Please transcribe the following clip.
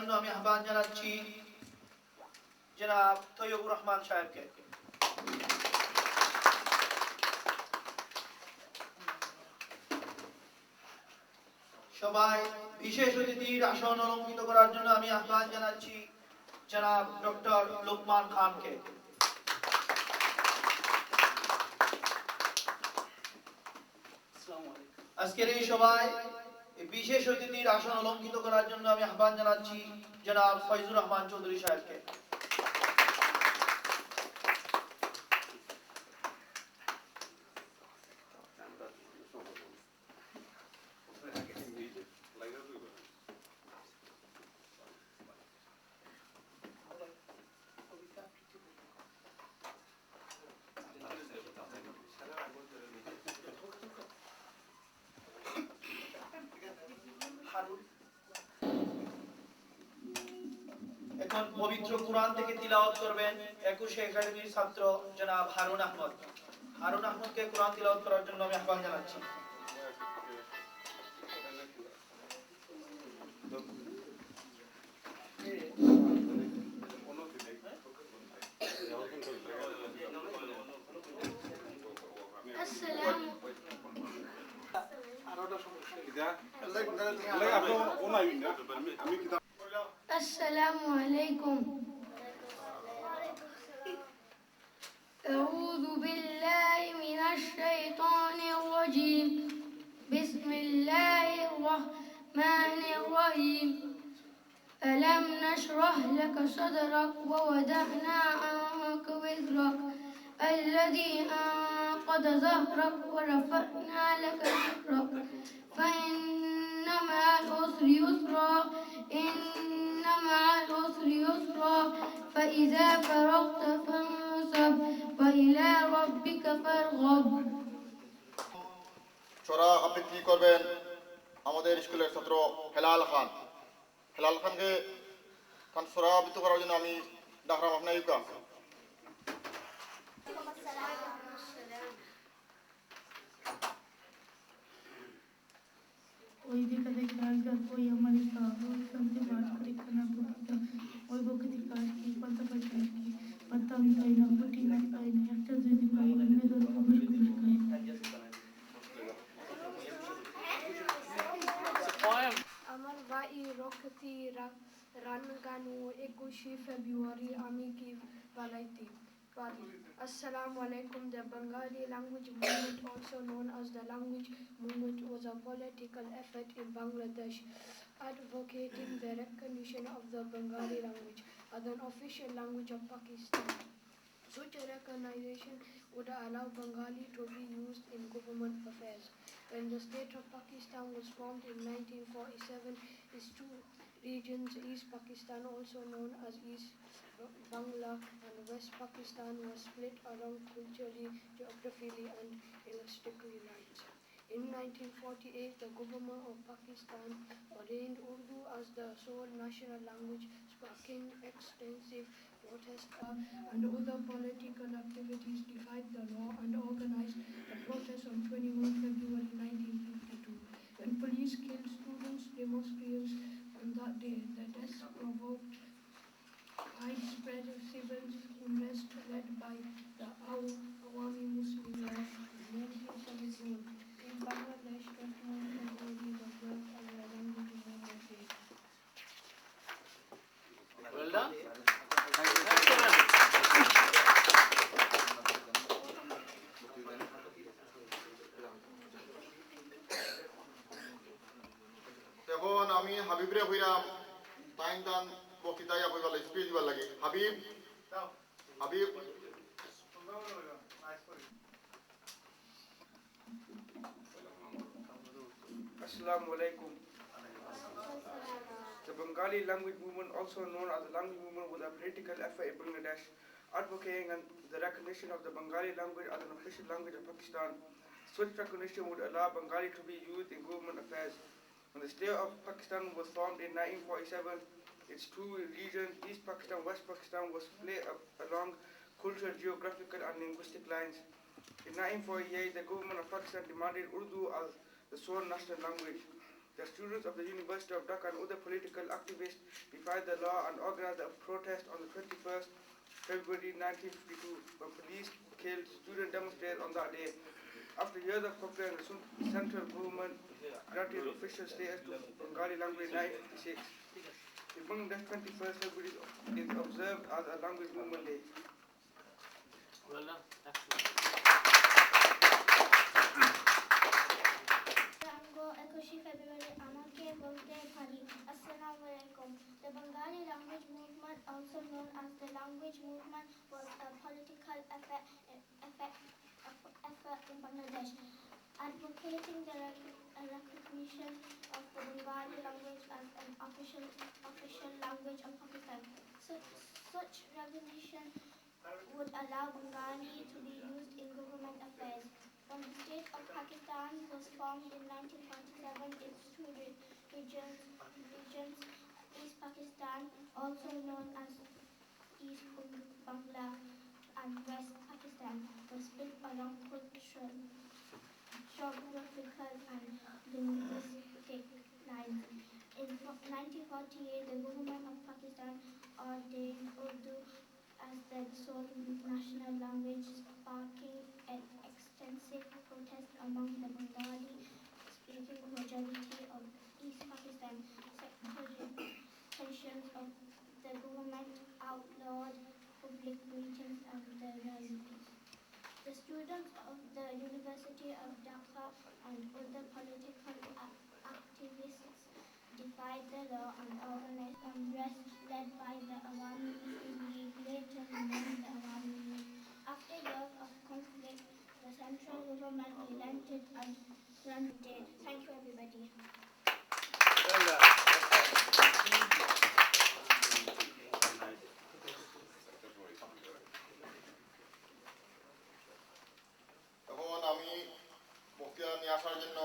জন্য আমি আহ্বান জানাচ্ছি জনাব তৈয়বুর রহমান সাহেবকে। সবাই বিশেষ অতিথির আসন অলঙ্কৃত করার জন্য আমি আহ্বান জানাচ্ছি জনাব ডক্টর লোকমান খানকে। আজকের এই সভায় বিশেষ অতিথির আসন অলঙ্কৃত করার জন্য আমি আহ্বান জানাচ্ছি জনাব ফয়জুর রহমান চৌধুরী সাহেবকে। এখন পবিত্র কুরআন থেকে তিলাওয়াত করবেন 21 একাডেমির ছাত্র জনাব হারুন আহমদ। হারুন আহমদকে কুরআন তিলাওয়াত করার জন্য আমি আহ্বান জানাচ্ছি। السلام عليكم. أعوذ بالله من الشيطان الرجيم. بسم الله الرحمن الرحيم. ألم نشرح لك صدرك ووضعنا عنك وزرك الذي أنقض ظهرك ورفعنا لك ذكرك فإن مع العسر يسرا إن مع العسر يسرا فإذا فرغت فانصب وإلى ربك فارغب. সূরা আবৃত্তি করবেন আমাদের স্কুলের ছাত্র হেলাল খান। হেলাল খানকে সূরা আবৃত্তি করার জন্য আমি ডাকলাম আপনাকে। ওই যেখানে কাজগার ওই আমার ওই সন্ধ্যে বাস করে খানা পুটিটা ওই বকতি কাজ কি পাতা পাতা কি পাতা আমি খাই না পুটি না খাই না একটা যদি পাই অন্য ধরো অনেক করে খাই। আমার ভাই রক্ষতি রানগানু 21 ফেব্রুয়ারি আমি কি বালাইতে পারি। Assalamu alaikum. The Bengali language movement, also known as the language movement, was a political effort in Bangladesh advocating the recognition of the Bengali language as an official language of Pakistan. Such a recognition would allow Bengali to be used in government affairs. When the state of Pakistan was formed in 1947, its two regions, East Pakistan, also known as East Bangla, and West Pakistan, was split along culturally, geographically, and linguistically lines. In 1948, the government of Pakistan ordained Urdu as the sole national language, sparking extensive protest and other political activities, defied the law and organized the protest on 21 February 1952. When police killed students demonstrators on that day, the deaths provoked widespread civil unrest led by the Awami Muslim League in 1971. In Bangladesh, 21 February was marked as a language movement day. Well done. এখন আমি হাবিবরে হইরাম time দান বক্তৃতা কইবার লাগে speech দিবার লাগে। Habib Habib Assalamu alaikum. The Bengali language movement, also known as the language movement, was a political effort in Bangladesh advocating the recognition of the Bengali language as an official language of Pakistan. Such recognition would allow Bengali to be used in government affairs. When the state of Pakistan was formed in 1947, its two regions, East Pakistan and West Pakistan, was split along cultural, geographical, and linguistic lines. In 1948, the government of Pakistan demanded Urdu as the sole national language. The students of the University of Dhaka and other political activists defied the law and organized a protest on the 21st February 1952 when police killed student demonstrators on that day. After years of propaganda, the central government granted official status to Bengali language in 1956. The Bangladesh 21st February is observed as a language movement day. Tango 21 February আমাকে বলতে পারি Assalamu alaikum. The Bengali language movement, also known as the language movement, was a political effort in Bangladesh, advocating the recognition of the Bengali language as an official language of Pakistan. Such recognition would allow Bengali to be used in government affairs. When the state of Pakistan was formed in 1947, its two regions, East Pakistan, also known as East Bangla, and West Pakistan, was split along cultural, geographical, and linguistic lines. In 1948, the government of Pakistan ordained Urdu as the sole national language, sparking an extensive protest among the Bengali-speaking majority of East Pakistan. Sections of the government outlawed public meetings and the rallies. The students of the University of Dhaka and other political activists defied the law and organized unrest led by the Awami League, later named the Awami League. After years of conflict, the central government relented and granted. Thank you, everybody. এখন আমি বক্তৃতা নিয়ে আসার জন্য